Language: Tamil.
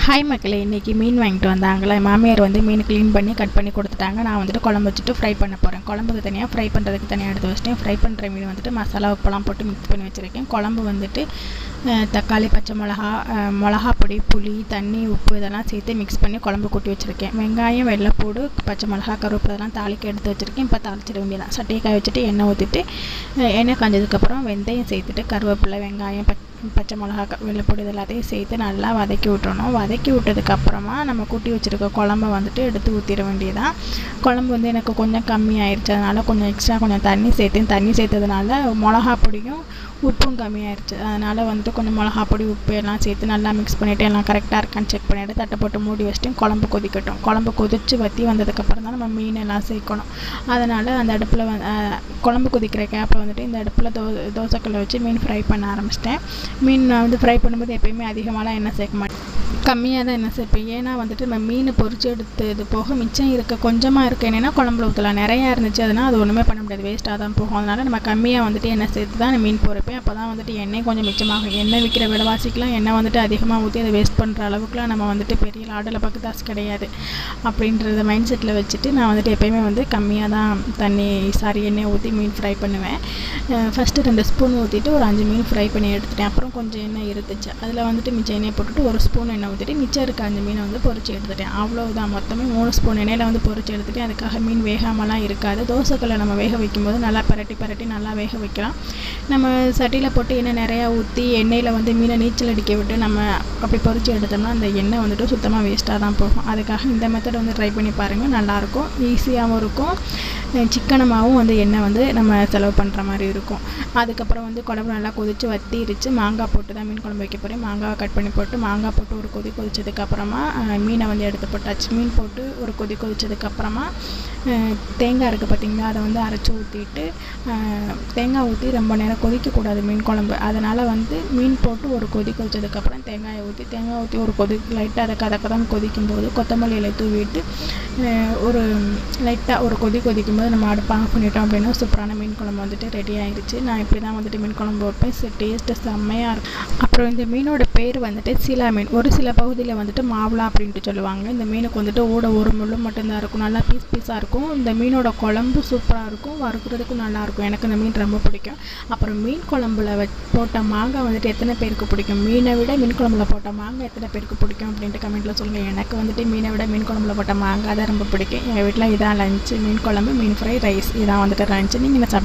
ஹாய் மக்களே, இன்றைக்கி மீன் வாங்கிட்டு வந்தாங்களே. மாமியார் வந்து மீன் க்ளீன் பண்ணி கட் பண்ணி கொடுத்துட்டாங்க. நான் வந்துட்டு குழம்பு வச்சுட்டு ஃப்ரை பண்ண போகிறேன். குழம்புக்கு தனியாக, ஃப்ரை பண்ணுறதுக்கு தனியாக எடுத்து வச்சிட்டேன். ஃப்ரை பண்ணுற மீன் வந்துட்டு மசாலா உப்பெல்லாம் போட்டு மிக்ஸ் பண்ணி வச்சுருக்கேன். குழம்பு வந்துட்டு தக்காளி, பச்சை மிளகா பொடி, புளி, தண்ணி, உப்பு இதெல்லாம் சேர்த்து மிக்ஸ் பண்ணி குழம்பு கூட்டி வச்சுருக்கேன். வெங்காயம், வெள்ளைப்பூடு, பச்சை மிளகா, கருவேப்பிலை இதெல்லாம் தாளிக்க எடுத்து வச்சுருக்கேன். இப்போ தாளிச்சிட வேண்டியதான். சட்டையை காய வச்சுட்டு எண்ணெய் ஊற்றிட்டு, எண்ணெய் காஞ்சதுக்கப்புறம் வெந்தயம் சேர்த்துட்டு கருவேப்பிலை, வெங்காயம், பச்சை மிளகா, வெள்ளைப்பூடு இது எல்லாத்தையும் சேர்த்து நல்லா வதக்கி விட்டுறணும். வதக்கி விட்டதுக்கப்புறமா நம்ம கூட்டி வச்சுருக்க குழம்ப வந்துட்டு எடுத்து ஊற்றிட வேண்டியதான். குழம்பு வந்து எனக்கு கொஞ்சம் கம்மி ஆயிடுச்சு. அதனால் கொஞ்சம் எக்ஸ்ட்ரா கொஞ்சம் தண்ணி சேர்த்தேன். தண்ணி சேர்த்ததுனால மிளகா பொடியும் உப்பும் கம்மியாயிடுச்சு. அதனால் வந்துட்டு கொஞ்சம் மிளகா பொடி, உப்பு எல்லாம் சேர்த்து நல்லா மிக்ஸ் பண்ணிவிட்டு எல்லாம் கரெக்டாக இருக்கான்னு செக் பண்ணிவிட்டு தட்டை போட்டு மூடி வச்சுட்டு குழம்பு கொதிக்கட்டும். குழம்பு கொதித்து வற்றி வந்ததுக்கப்புறம் தான் நம்ம மீன் எல்லாம் சேர்க்கணும். அதனால் அந்த அடுப்பில் குழம்பு கொதிக்கிற கேப்பில் வந்துட்டு இந்த அடுப்பில் தோசைக்கல்லை வச்சு மீன் ஃப்ரை பண்ண ஆரம்பிச்சிட்டேன். மீன் நான் வந்து ஃப்ரை பண்ணும்போது எப்போயுமே அதிகமாகலாம் எண்ணெய் சேர்க்க மாட்டேன், கம்மியாக தான் எண்ணெய் சேர்ப்பேன். ஏன்னா வந்துட்டு நம்ம மீன் பொரிச்சு எடுத்து இது போக மிச்சம் இருக்க கொஞ்சமாக இருக்க எண்ணெய்னா குழம்புல ஊற்றலாம். நிறையா இருந்துச்சு அதனால் அது ஒன்றுமே பண்ண முடியாது, வேஸ்ட்டாக தான் போகும். அதனால் நம்ம கம்மியாக வந்துட்டு எண்ணெய் சேர்த்து தான் மீன் பொரிப்பேன். அப்போ தான் வந்துட்டு எண்ணெய் கொஞ்சம் மிச்சமாகும். எண்ணெய் விற்கிற விலைவாசிக்கெலாம் எண்ணெய் வந்துட்டு அதிகமாக ஊற்றி அதை வேஸ்ட் பண்ணுற அளவுக்குலாம் நம்ம வந்துட்டு பெரிய லாடில் பக்கத்தாசு கிடையாது அப்படின்றத மைண்ட் செட்டில் வச்சுட்டு நான் வந்துட்டு எப்போயுமே வந்து கம்மியாக தான் எண்ணெய் ஊற்றி மீன் ஃப்ரை பண்ணுவேன். ஃபஸ்ட்டு 2 ஸ்பூன் ஊற்றிட்டு ஒரு 5 மீன் ஃப்ரை பண்ணி எடுத்துட்டேன். அப்புறம் கொஞ்சம் எண்ணெய் இருந்துச்சு, அதில் வந்துட்டு மிச்சம் எண்ணெய் போட்டுட்டு 1 ஸ்பூன் எண்ணெய் ஊற்றிட்டு மிச்சம் இருக்க 5 மீனை வந்து பொரிச்சு எடுத்துட்டேன். அவ்வளோதான். மொத்தமே 3 ஸ்பூன் எண்ணெயில் வந்து பொரிச்சு எடுத்துகிட்டு, அதுக்காக மீன் வேகாமலாம் இருக்காது. தோசைக்கல்லை நம்ம வேக வைக்கும்போது நல்லா பரட்டி நல்லா வேக வைக்கலாம். நம்ம சட்டியில் போட்டு எண்ணெய் நிறையா ஊற்றி எண்ணெயில் வந்து மீனை நீச்சல் அடிக்க விட்டு நம்ம அப்படி பொரிச்சு எடுத்தோம்னா அந்த எண்ணெய் வந்துட்டு சுத்தமாக வேஸ்ட்டாக தான் போகும். அதுக்காக இந்த மெத்தட் வந்து ட்ரை பண்ணி பாருங்கள், நல்லாயிருக்கும், ஈஸியாகவும் இருக்கும், சிக்கனமாகவும் வந்து எண்ணெய் வந்து நம்ம செலவு பண்ணுற மாதிரி இருக்கும். அதுக்கப்புறம் வந்து குழம்பு நல்லா கொதித்து வத்திருச்சு. மாங்காய் போட்டு தான் மீன் குழம்பு வைக்க போகிறேன். மாங்காய் கட் பண்ணி போட்டு மாங்காய் போட்டு ஒரு கொதிச்சதுக்கப்புறமா மீனை வந்து எடுத்து போட்டாச்சு. மீன் போட்டு ஒரு கொதிச்சதுக்கப்புறமா தேங்காய் இருக்குது பார்த்திங்களா, அதை வந்து அரைச்சி ஊற்றிட்டு, தேங்காய் ஊற்றி ரொம்ப நேரம் கொதிக்கக்கூடாது மீன் குழம்பு. அதனால் வந்து மீன் போட்டு ஒரு கொதிச்சதுக்கப்புறம் தேங்காய் ஊற்றி ஒரு லைட்டாக அதை கதக்கதான் கொதிக்கும்போது கொத்தமல்லி இலை தூவிட்டு ஒரு லைட்டாக ஒரு கொதிக்கும்போது நம்ம அடுப்பை ஆஃப் பண்ணிட்டோம் அப்படின்னா சூப்பரான மீன் குழம்பு வந்துட்டு ரெடி ஆகிடுச்சு. நான் இப்படி தான் வந்துட்டு மீன் குழம்பு வைப்பேன். டேஸ்ட்டு செம்மையாக இருக்கும். அப்புறம் இந்த மீனோட பேர் வந்துட்டு சீலா மீன். ஒரு சில பகுதியில் வந்துட்டு மாவுளா அப்படின்ட்டு சொல்லுவாங்க. இந்த மீனுக்கு வந்துட்டு ஒரு முள்ளு மட்டும்தான் இருக்கும், நல்லா பீஸாக இருக்கும். இந்த மீனோட குழம்பு சூப்பராக இருக்கும், வறுக்கிறதுக்கும் நல்லாயிருக்கும். எனக்கு இந்த மீன் ரொம்ப பிடிக்கும். அப்புறம் மீன் குழம்புல போட்ட மாங்காய் வந்துட்டு எத்தனை பேருக்கு பிடிக்கும், மீனை விட மீன் குழம்புல போட்ட மாங்காய் எத்தனை பேருக்கு பிடிக்கும் அப்படின்ட்டு கமெண்ட்டில் சொல்லுங்கள். எனக்கு வந்துட்டு மீனை விட மீன் குழம்புல போட்ட மாங்காய் தான் ரொம்ப பிடிக்கும். எங்கள் வீட்டில் இதான் லஞ்சு, மீன் குழம்பு, மீன் ஃப்ரை, ரைஸ், இதான் வந்துட்டு லஞ்சு. நீங்கள் என்ன சாப்பிடுங்க?